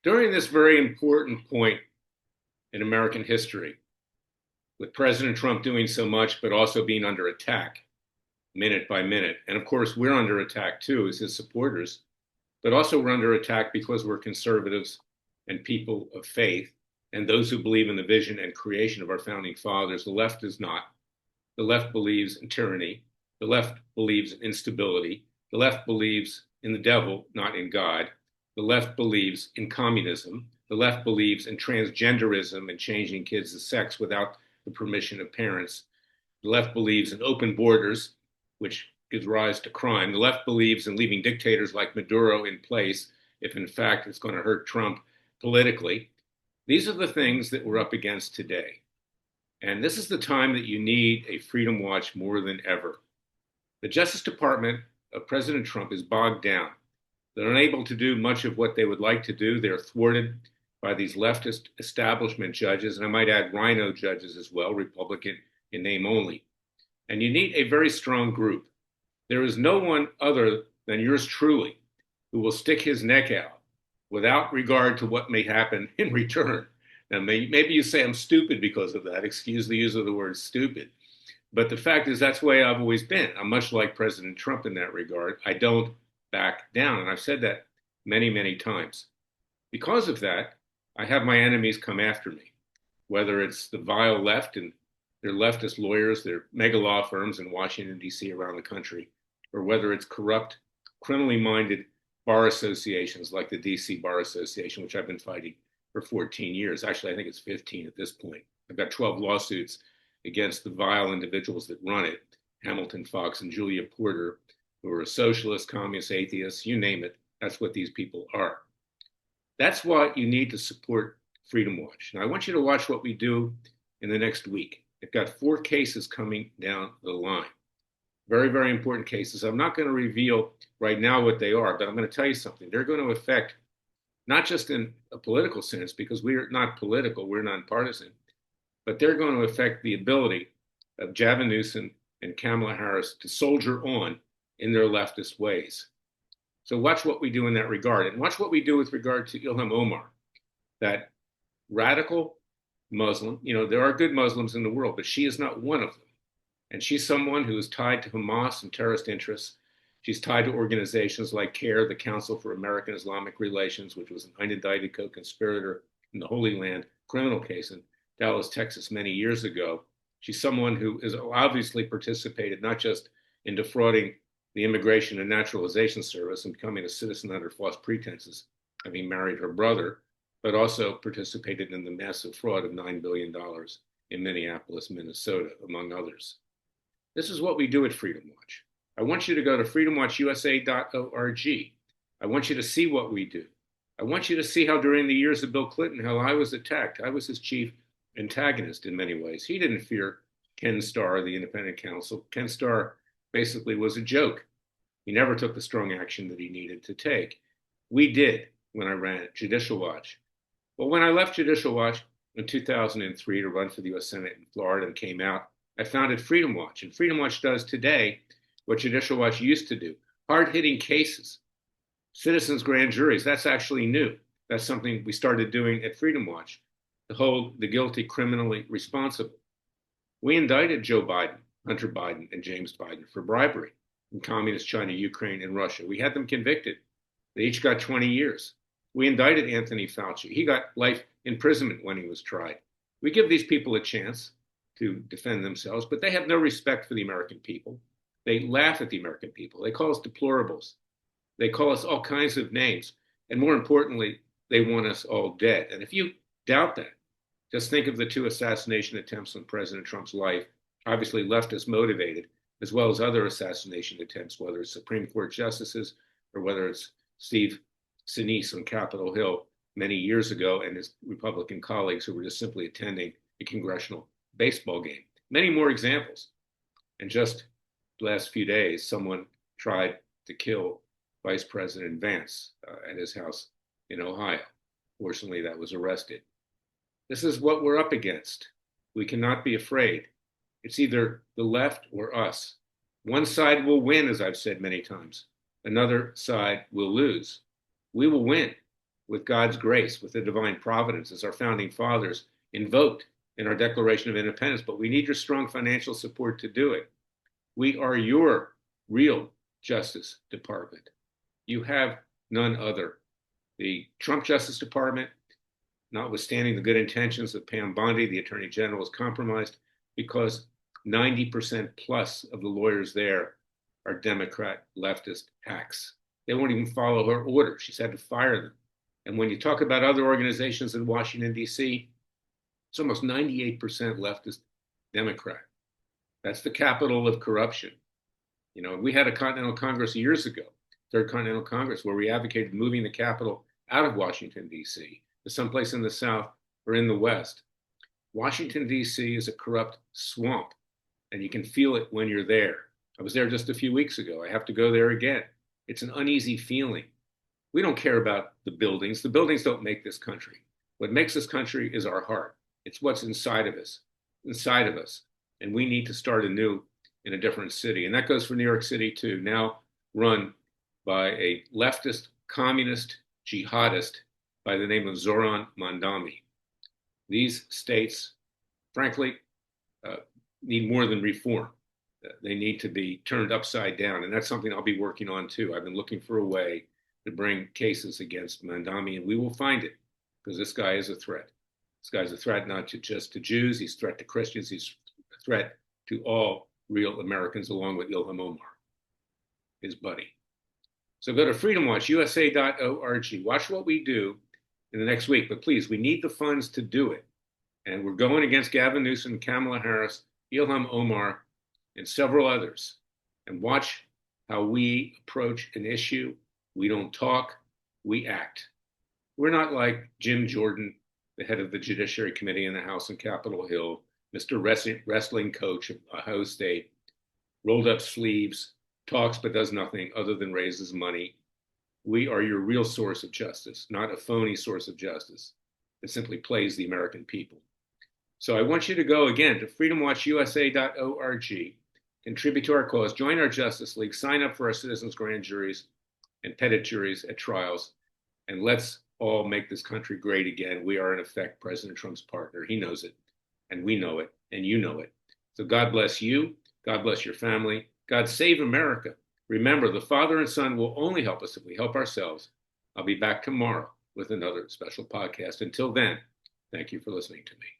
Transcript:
During this very important point in American history, with President Trump doing so much, but also being under attack minute by minute. And of course, we're under attack too as his supporters, but also we're under attack because we're conservatives and people of faith and those who believe in the vision and creation of our founding fathers. The left is not. The left believes in tyranny. The left believes in instability. The left believes in the devil, not in God. The left believes in communism. The left believes in transgenderism and changing kids' sex without the permission of parents. The left believes in open borders, which gives rise to crime. The left believes in leaving dictators like Maduro in place if, in fact, it's going to hurt Trump politically. These are the things that we're up against today. And this is the time that you need a Freedom Watch more than ever. The Justice Department of President Trump is bogged down. They're unable to do much of what they would like to do. They're thwarted by these leftist establishment judges, and I might add rhino judges as well, Republican in name only. And you need a very strong group. There is no one other than yours truly who will stick his neck out without regard to what may happen in return. Now, maybe you say I'm stupid because of that. Excuse the use of the word stupid. But the fact is, that's the way I've always been. I'm much like President Trump in that regard. I don't back down. And I've said that many, many times. Because of that, I have my enemies come after me, whether it's the vile left and their leftist lawyers, their mega law firms in Washington, D.C., around the country, or whether it's corrupt, criminally minded bar associations like the D.C. Bar Association, which I've been fighting for 14 years. Actually, I think it's 15 at this point. I've got 12 lawsuits against the vile individuals that run it, Hamilton Fox and Julia Porter, who are socialists, communists, atheists, you name it. That's what these people are. That's why you need to support Freedom Watch. Now, I want you to watch what we do in the next week. They've got 4 cases coming down the line. Very, very important cases. I'm not going to reveal right now what they are, but I'm going to tell you something. They're going to affect, not just in a political sense, because we're not political, we're nonpartisan, but they're going to affect the ability of Gavin Newsom and Kamala Harris to soldier on in their leftist ways. So watch what we do in that regard. And watch what we do with regard to Ilham Omar, that radical Muslim. You know, there are good Muslims in the world, but she is not one of them. And she's someone who is tied to Hamas and terrorist interests. She's tied to organizations like CARE, the Council for American Islamic Relations, which was an unindicted co-conspirator in the Holy Land criminal case in Dallas, Texas, many years ago. She's someone who has obviously participated not just in defrauding the Immigration and Naturalization Service and becoming a citizen under false pretenses, having married her brother, but also participated in the massive fraud of $9 billion in Minneapolis, Minnesota, among others. This is what we do at Freedom Watch. I want you to go to freedomwatchusa.org. I want you to see what we do. I want you to see how during the years of Bill Clinton, how I was attacked. I was his chief antagonist in many ways. He didn't fear Ken Starr, the independent counsel. Ken Starr basically was a joke. He never took the strong action that he needed to take. We did when I ran Judicial Watch. Well, when I left Judicial Watch in 2003 to run for the U.S. Senate in Florida and came out, I founded Freedom Watch. And Freedom Watch does today what Judicial Watch used to do. Hard-hitting cases, citizens' grand juries. That's actually new. That's something we started doing at Freedom Watch to hold the guilty criminally responsible. We indicted Joe Biden, Hunter Biden, and James Biden for bribery in communist China, Ukraine, and Russia. We had them convicted. They each got 20 years. We indicted Anthony Fauci. He got life imprisonment when he was tried. We give these people a chance to defend themselves, but they have no respect for the American people. They laugh at the American people. They call us deplorables. They call us all kinds of names. And more importantly, they want us all dead. And if you doubt that, just think of the 2 assassination attempts on President Trump's life, obviously leftist motivated, as well as other assassination attempts, whether it's Supreme Court justices or whether it's Steve Sinise on Capitol Hill many years ago and his Republican colleagues who were just simply attending a congressional baseball game. Many more examples. And just the last few days, someone tried to kill Vice President Vance at his house in Ohio. Fortunately, that was arrested. This is what we're up against. We cannot be afraid. It's either the left or us. One side will win, as I've said many times. Another side will lose. We will win. with God's grace, with the divine providence, as our founding fathers invoked in our Declaration of Independence. But we need your strong financial support to do it. We are your real Justice Department. You have none other. The Trump Justice Department, notwithstanding the good intentions of Pam Bondi, the Attorney General, is compromised because 90% plus of the lawyers there are Democrat leftist hacks. They won't even follow her orders. She's had to fire them. And when you talk about other organizations in Washington, D.C., it's almost 98% leftist Democrat. That's the capital of corruption. You know, we had a Continental Congress years ago, Third Continental Congress, where we advocated moving the capital out of Washington, D.C., to someplace in the South or in the West. Washington, D.C. is a corrupt swamp, and you can feel it when you're there. I was there just a few weeks ago. I have to go there again. It's an uneasy feeling. We don't care about the buildings. The buildings don't make this country. What makes this country is our heart. It's what's inside of us, and we need to start anew in a different city. And that goes for New York City too, now run by a leftist, communist, jihadist by the name of Zoran Mandami. These states, frankly, need more than reform. They need to be turned upside down. And that's something I'll be working on too. I've been looking for a way to bring cases against Mandami, and we will find it, because this guy is a threat. This guy's a threat not just to Jews, he's a threat to Christians, he's a threat to all real Americans, along with Ilham Omar, his buddy. So go to freedomwatchusa.org. Watch what we do in the next week, but please, we need the funds to do it. And we're going against Gavin Newsom, Kamala Harris, Ilham Omar, and several others. And watch how we approach an issue. We don't talk, we act. We're not like Jim Jordan, the head of the Judiciary Committee in the House on Capitol Hill, Mr. Wrestling coach of Ohio State, rolled up sleeves, talks but does nothing other than raises money. We are your real source of justice, not a phony source of justice that simply plays the American people. So I want you to go again to freedomwatchusa.org, contribute to our cause, join our Justice League, sign up for our citizens' grand juries and petit juries at trials, and let's all make this country great again. We are, in effect, President Trump's partner. He knows it, and we know it, and you know it. So God bless you. God bless your family. God save America. Remember, the Father and Son will only help us if we help ourselves. I'll be back tomorrow with another special podcast. Until then, thank you for listening to me.